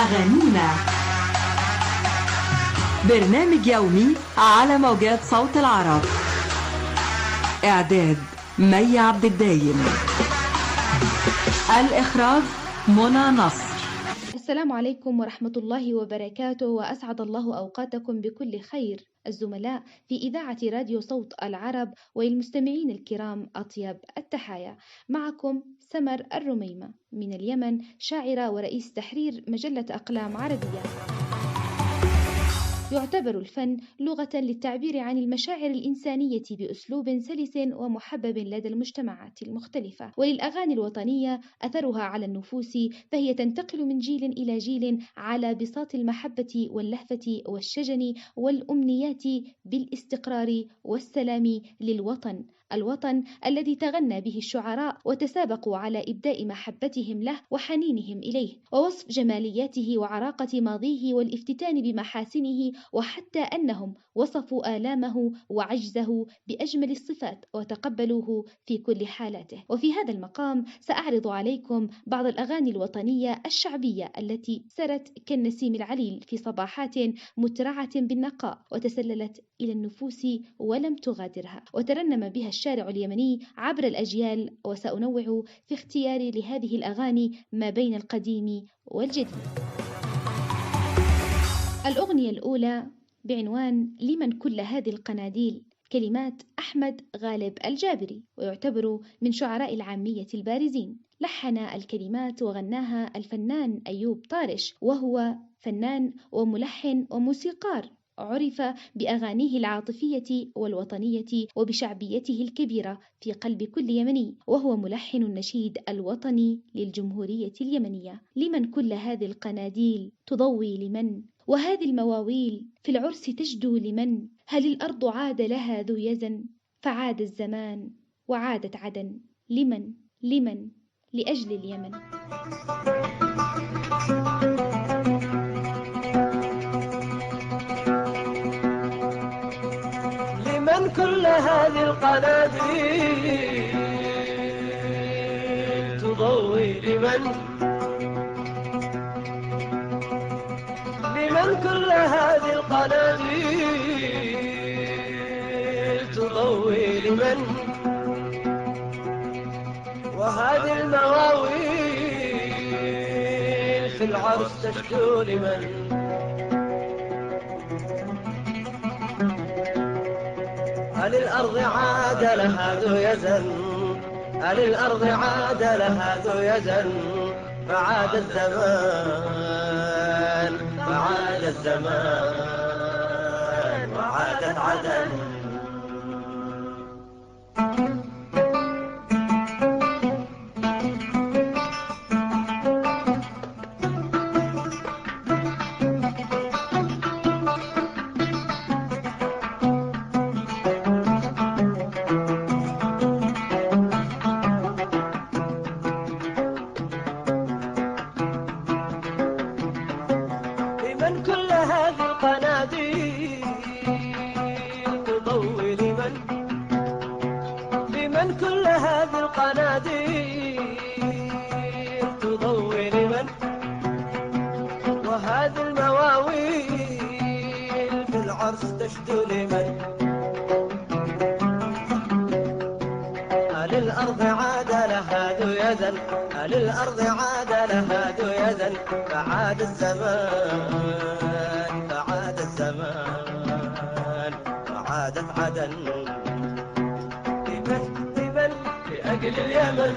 أغانينا، برنامج يومي على موجات صوت العرب. إعداد مي عبد الدايم، الإخراج منى نصر. السلام عليكم ورحمة الله وبركاته، وأسعد الله أوقاتكم بكل خير. الزملاء في إذاعة راديو صوت العرب والمستمعين الكرام، أطيب التحايا. معكم سمر الرميمة من اليمن، شاعرة ورئيس تحرير مجلة أقلام عربية. يعتبر الفن لغة للتعبير عن المشاعر الإنسانية بأسلوب سلس ومحبب لدى المجتمعات المختلفة، وللأغاني الوطنية أثرها على النفوس، فهي تنتقل من جيل إلى جيل على بساط المحبة واللهفة والشجن والأمنيات بالاستقرار والسلام للوطن، الوطن الذي تغنى به الشعراء وتسابقوا على إبداء محبتهم له وحنينهم إليه، ووصف جمالياته وعراقة ماضيه والافتتان بمحاسنه، وحتى أنهم وصفوا آلامه وعجزه بأجمل الصفات وتقبلوه في كل حالاته. وفي هذا المقام سأعرض عليكم بعض الأغاني الوطنية الشعبية التي سرت كالنسيم العليل في صباحات مترعة بالنقاء، وتسللت إلى النفوس ولم تغادرها، وترنم بها الشارع اليمني عبر الأجيال. وسأنوع في اختياري لهذه الأغاني ما بين القديم والجديد. الأغنية الأولى بعنوان لمن كل هذه القناديل، كلمات أحمد غالب الجابري، ويعتبر من شعراء العامية البارزين. لحن الكلمات وغناها الفنان أيوب طارش، وهو فنان وملحن وموسيقار، عرف بأغانيه العاطفية والوطنية وبشعبيته الكبيرة في قلب كل يمني، وهو ملحن النشيد الوطني للجمهورية اليمنية. لمن كل هذه القناديل تضوي لمن، وهذه المواويل في العرس تجدو لمن، هل الأرض عاد لها ذو يزن، فعاد الزمان وعادت عدن، لمن لمن لأجل اليمن. لمن كل هذه القناديل تضوي لمن كل هذه القناديل تضوي لمن، وهذه المواويل في العرس تشكو لمن، هل الأرض عاد لها ذو يزن، هل الأرض عاد لها ذو يزن، فعاد الزمان فعاد الزمان وعادت عدن. لمن كل هذه القناديل تضوي لمن، لمن كل هذه القناديل تضوي لمن، وهذه المواويل في العرس تشدو لمن، هل الأرض عاد لها ذو يزن، هل الأرض عاد لها ذو يزن، فعاد الزمان فعاد الزمان وعادت عدن. لمن لأجل اليمن،